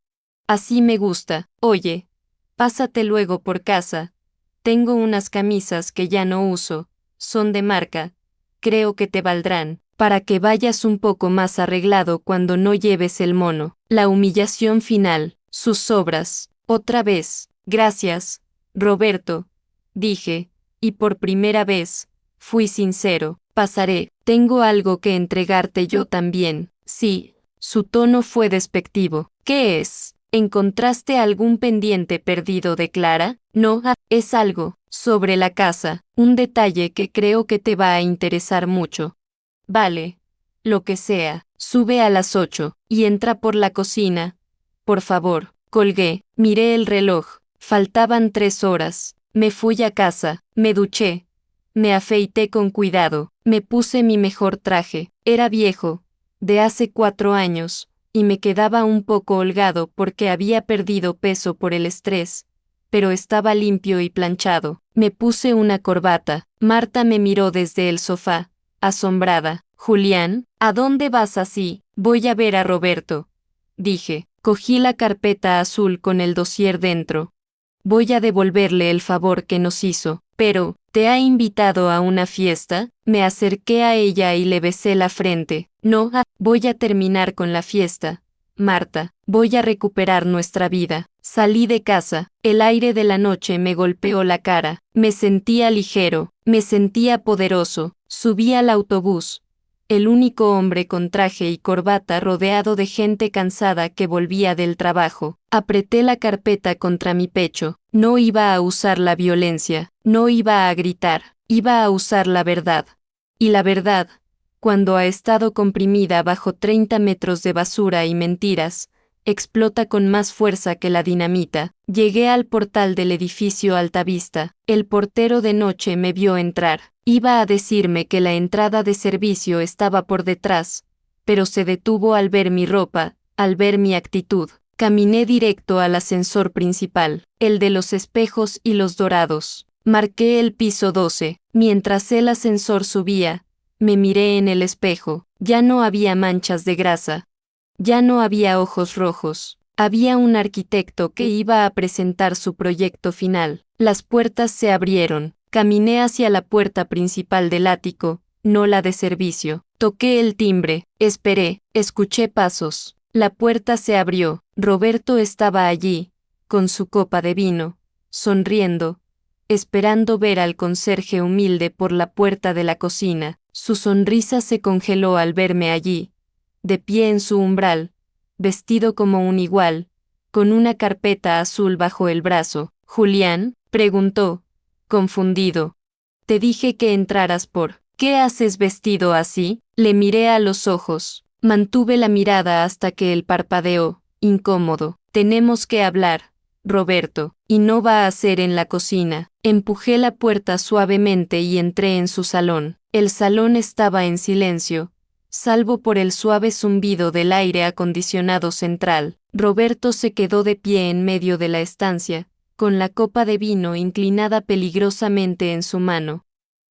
Así me gusta. Oye, pásate luego por casa. Tengo unas camisas que ya no uso. Son de marca. Creo que te valdrán, para que vayas un poco más arreglado cuando no lleves el mono. La humillación final. Sus obras. Otra vez. Gracias, Roberto, dije, y por primera vez, fui sincero. Pasaré. Tengo algo que entregarte yo también. Sí. Su tono fue despectivo. ¿Qué es? ¿Encontraste algún pendiente perdido de Clara? No, es algo sobre la casa, un detalle que creo que te va a interesar mucho. Vale. Lo que sea. Sube a las 8 y entra por la cocina. Por favor. Colgué, miré el reloj. Faltaban 3 horas. Me fui a casa, me duché. Me afeité con cuidado, me puse mi mejor traje. Era viejo, de hace 4 años, y me quedaba un poco holgado porque había perdido peso por el estrés, pero estaba limpio y planchado. Me puse una corbata. Marta me miró desde el sofá, asombrada. Julián, ¿a dónde vas así? Voy a ver a Roberto. Dije, cogí la carpeta azul con el dossier dentro. Voy a devolverle el favor que nos hizo, pero, ¿te ha invitado a una fiesta? Me acerqué a ella y le besé la frente. No, voy a terminar con la fiesta. Marta, voy a recuperar nuestra vida. Salí de casa, el aire de la noche me golpeó la cara, me sentía ligero, me sentía poderoso, subí al autobús. El único hombre con traje y corbata rodeado de gente cansada que volvía del trabajo. Apreté la carpeta contra mi pecho. No iba a usar la violencia, no iba a gritar, iba a usar la verdad. Y la verdad, cuando ha estado comprimida bajo 30 metros de basura y mentiras, explota con más fuerza que la dinamita. Llegué al portal del edificio Altavista. El portero de noche me vio entrar. Iba a decirme que la entrada de servicio estaba por detrás, pero se detuvo al ver mi ropa, al ver mi actitud. Caminé directo al ascensor principal, el de los espejos y los dorados. Marqué el piso 12. Mientras el ascensor subía, me miré en el espejo. Ya no había manchas de grasa. Ya no había ojos rojos. Había un arquitecto que iba a presentar su proyecto final. Las puertas se abrieron. Caminé hacia la puerta principal del ático, no la de servicio. Toqué el timbre, esperé, escuché pasos. La puerta se abrió. Roberto estaba allí, con su copa de vino, sonriendo, esperando ver al conserje humilde por la puerta de la cocina. Su sonrisa se congeló al verme allí, de pie en su umbral, vestido como un igual, con una carpeta azul bajo el brazo. «¿Julián?», preguntó, confundido. «Te dije que entraras por. ¿Qué haces vestido así?». Le miré a los ojos. Mantuve la mirada hasta que él parpadeó, incómodo. «Tenemos que hablar, Roberto, y no va a ser en la cocina». Empujé la puerta suavemente y entré en su salón. El salón estaba en silencio, salvo por el suave zumbido del aire acondicionado central. Roberto se quedó de pie en medio de la estancia, con la copa de vino inclinada peligrosamente en su mano.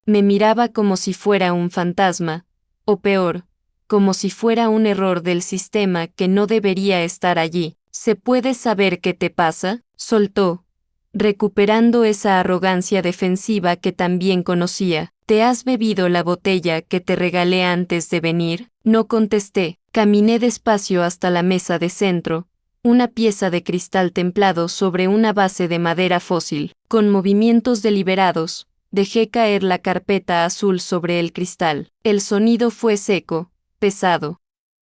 Me miraba como si fuera un fantasma, o peor, como si fuera un error del sistema que no debería estar allí. «¿Se puede saber qué te pasa?», soltó, recuperando esa arrogancia defensiva que también conocía. «¿Te has bebido la botella que te regalé antes de venir?». No contesté. Caminé despacio hasta la mesa de centro, una pieza de cristal templado sobre una base de madera fósil. Con movimientos deliberados, dejé caer la carpeta azul sobre el cristal. El sonido fue seco, pesado.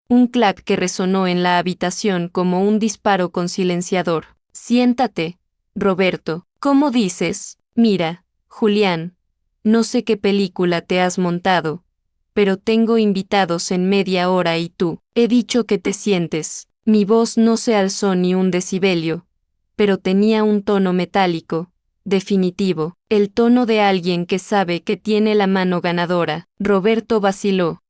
Un clac que resonó en la habitación como un disparo con silenciador. «Siéntate, Roberto». «¿Cómo dices?». «Mira, Julián, no sé qué película te has montado, pero tengo invitados en media hora y tú, he dicho que te sientes». Mi voz no se alzó ni un decibelio, pero tenía un tono metálico, definitivo, el tono de alguien que sabe que tiene la mano ganadora. Roberto vaciló.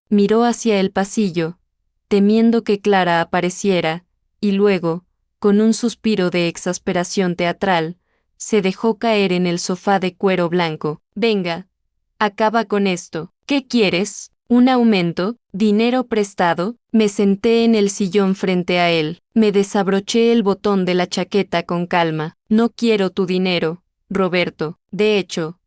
Miró hacia el pasillo, temiendo que Clara apareciera, y luego, con un suspiro de exasperación teatral, se dejó caer en el sofá de cuero blanco. «Venga, acaba con esto. ¿Qué quieres? ¿Un aumento? ¿Dinero prestado?». Me senté en el sillón frente a él. Me desabroché el botón de la chaqueta con calma. «No quiero tu dinero, Roberto. De hecho,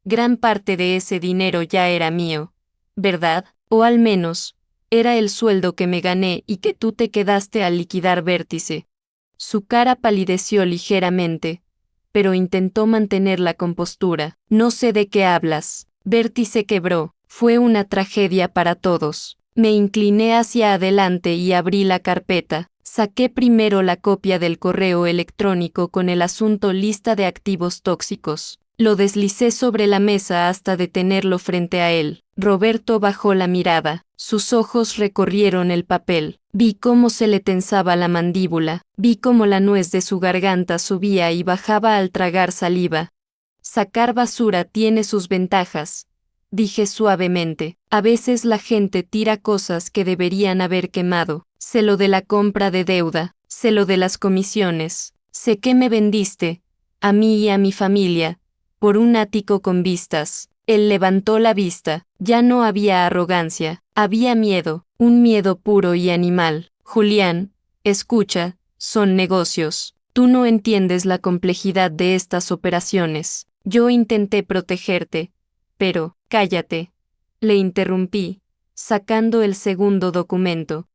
gran parte de ese dinero ya era mío, ¿verdad? O al menos, era el sueldo que me gané y que tú te quedaste al liquidar Vértice». Su cara palideció ligeramente, pero intentó mantener la compostura. «No sé de qué hablas. Vértice quebró. Fue una tragedia para todos». Me incliné hacia adelante y abrí la carpeta. Saqué primero la copia del correo electrónico con el asunto lista de activos tóxicos. Lo deslicé sobre la mesa hasta detenerlo frente a él. Roberto bajó la mirada. Sus ojos recorrieron el papel. Vi cómo se le tensaba la mandíbula. Vi cómo la nuez de su garganta subía y bajaba al tragar saliva. Sacar basura tiene sus ventajas, dije suavemente. A veces la gente tira cosas que deberían haber quemado. Sé lo de la compra de deuda, sé lo de las comisiones, sé que me vendiste, a mí y a mi familia, por un ático con vistas. Él levantó la vista. Ya no había arrogancia, había miedo, un miedo puro y animal. Julián, escucha, son negocios. Tú no entiendes la complejidad de estas operaciones. Yo intenté protegerte, pero, cállate. Le interrumpí, sacando el segundo documento.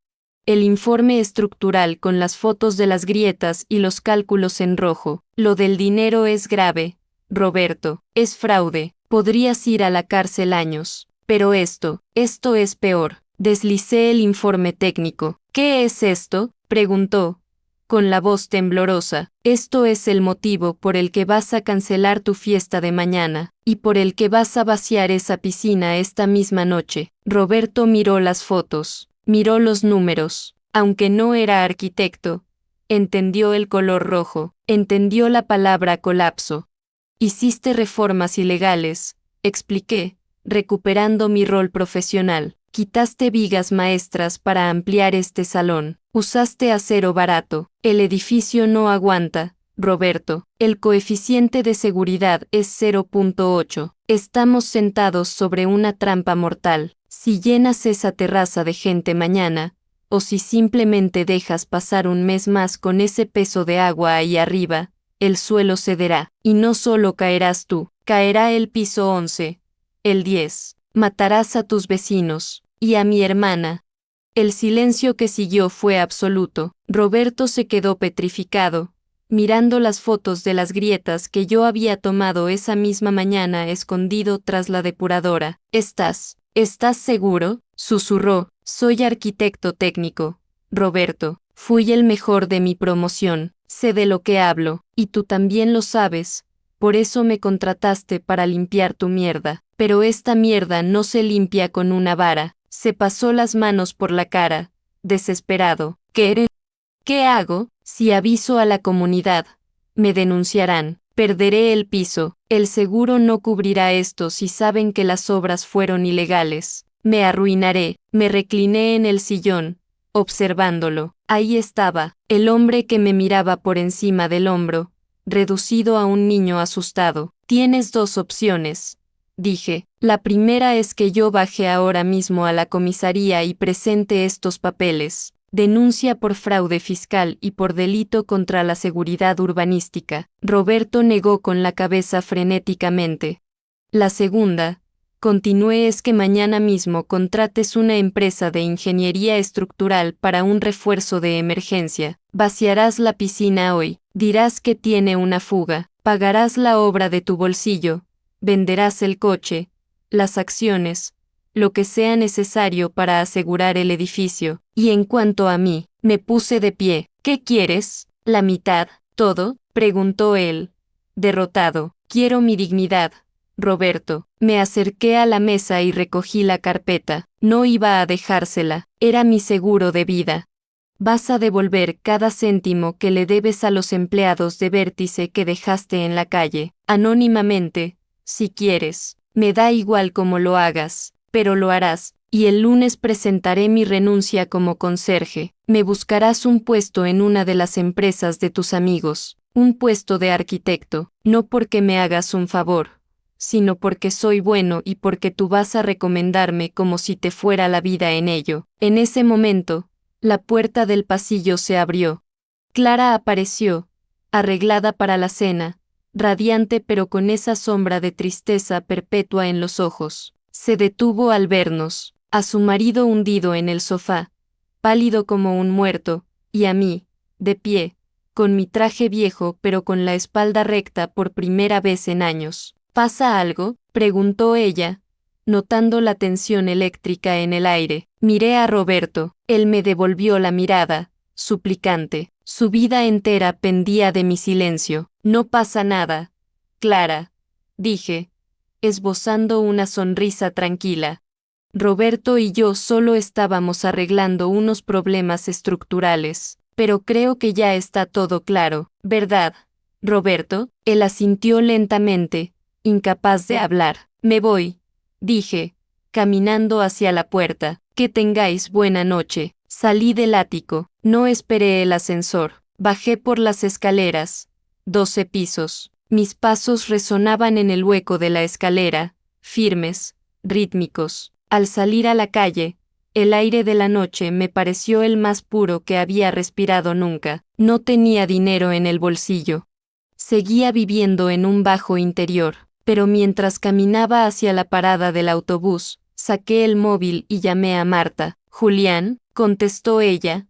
El informe estructural con las fotos de las grietas y los cálculos en rojo. Lo del dinero es grave, Roberto, es fraude, podrías ir a la cárcel años. Pero esto es peor. Deslicé el informe técnico. ¿Qué es esto?, preguntó, con la voz temblorosa. Esto es el motivo por el que vas a cancelar tu fiesta de mañana, y por el que vas a vaciar esa piscina esta misma noche. Roberto miró las fotos, miró los números. Aunque no era arquitecto, entendió el color rojo, entendió la palabra colapso. Hiciste reformas ilegales, expliqué, recuperando mi rol profesional. Quitaste vigas maestras para ampliar este salón. Usaste acero barato. El edificio no aguanta, Roberto. El coeficiente de seguridad es 0.8. Estamos sentados sobre una trampa mortal. Si llenas esa terraza de gente mañana, o si simplemente dejas pasar un mes más con ese peso de agua ahí arriba, el suelo cederá. Y no solo caerás tú, caerá el piso 11, el 10. Matarás a tus vecinos, y a mi hermana. El silencio que siguió fue absoluto. Roberto se quedó petrificado, mirando las fotos de las grietas que yo había tomado esa misma mañana escondido tras la depuradora. ¿Estás seguro?, susurró. Soy arquitecto técnico, Roberto. Fui el mejor de mi promoción. Sé de lo que hablo, y tú también lo sabes. Por eso me contrataste para limpiar tu mierda. Pero esta mierda no se limpia con una vara. Se pasó las manos por la cara, desesperado. ¿Qué hago? Si aviso a la comunidad, me denunciarán. Perderé el piso. El seguro no cubrirá esto si saben que las obras fueron ilegales. Me arruinaré. Me recliné en el sillón, observándolo. Ahí estaba, el hombre que me miraba por encima del hombro, reducido a un niño asustado. Tienes dos opciones, dije. La primera es que yo baje ahora mismo a la comisaría y presente estos papeles. Denuncia por fraude fiscal y por delito contra la seguridad urbanística. Roberto negó con la cabeza frenéticamente. La segunda, continué, es que mañana mismo contrates una empresa de ingeniería estructural para un refuerzo de emergencia. Vaciarás la piscina hoy, dirás que tiene una fuga, pagarás la obra de tu bolsillo, venderás el coche, las acciones, lo que sea necesario para asegurar el edificio. Y en cuanto a mí, me puse de pie. ¿Qué quieres? ¿La mitad? ¿Todo?, preguntó él, derrotado. Quiero mi dignidad, Roberto. Me acerqué a la mesa y recogí la carpeta. No iba a dejársela, era mi seguro de vida. Vas a devolver cada céntimo que le debes a los empleados de Vértice que dejaste en la calle, anónimamente, si quieres. Me da igual cómo lo hagas, pero lo harás, y el lunes presentaré mi renuncia como conserje. Me buscarás un puesto en una de las empresas de tus amigos, un puesto de arquitecto, no porque me hagas un favor, sino porque soy bueno y porque tú vas a recomendarme como si te fuera la vida en ello. En ese momento, la puerta del pasillo se abrió. Clara apareció, arreglada para la cena, radiante pero con esa sombra de tristeza perpetua en los ojos. Se detuvo al vernos, a su marido hundido en el sofá, pálido como un muerto, y a mí, de pie, con mi traje viejo pero con la espalda recta por primera vez en años. ¿Pasa algo?, preguntó ella, notando la tensión eléctrica en el aire. Miré a Roberto. Él me devolvió la mirada, suplicante. Su vida entera pendía de mi silencio. No pasa nada, Clara, dije, esbozando una sonrisa tranquila. Roberto y yo solo estábamos arreglando unos problemas estructurales, pero creo que ya está todo claro, ¿verdad, Roberto? Él asintió lentamente, incapaz de hablar. Me voy, dije, caminando hacia la puerta. Que tengáis buena noche. Salí del ático, no esperé el ascensor, bajé por las escaleras. 12 pisos. Mis pasos resonaban en el hueco de la escalera, firmes, rítmicos. Al salir a la calle, el aire de la noche me pareció el más puro que había respirado nunca. No tenía dinero en el bolsillo. Seguía viviendo en un bajo interior, pero mientras caminaba hacia la parada del autobús, saqué el móvil y llamé a Marta. Julián, contestó ella,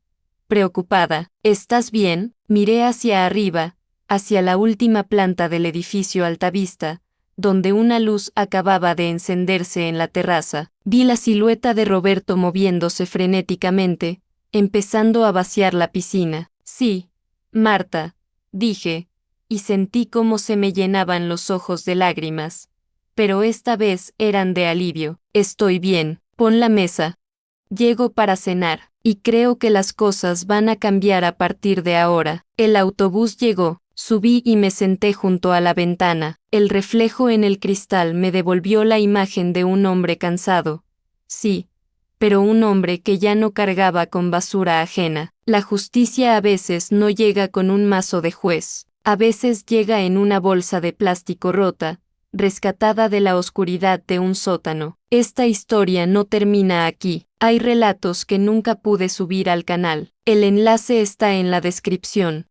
preocupada. ¿Estás bien? Miré hacia arriba, hacia la última planta del edificio Altavista, donde una luz acababa de encenderse en la terraza. Vi la silueta de Roberto moviéndose frenéticamente, empezando a vaciar la piscina. Sí, Marta, dije, y sentí cómo se me llenaban los ojos de lágrimas. Pero esta vez eran de alivio. Estoy bien, pon la mesa. Llego para cenar, y creo que las cosas van a cambiar a partir de ahora. El autobús llegó, subí y me senté junto a la ventana. El reflejo en el cristal me devolvió la imagen de un hombre cansado. Sí, pero un hombre que ya no cargaba con basura ajena. La justicia a veces no llega con un mazo de juez, a veces llega en una bolsa de plástico rota, rescatada de la oscuridad de un sótano. Esta historia no termina aquí. Hay relatos que nunca pude subir al canal. El enlace está en la descripción.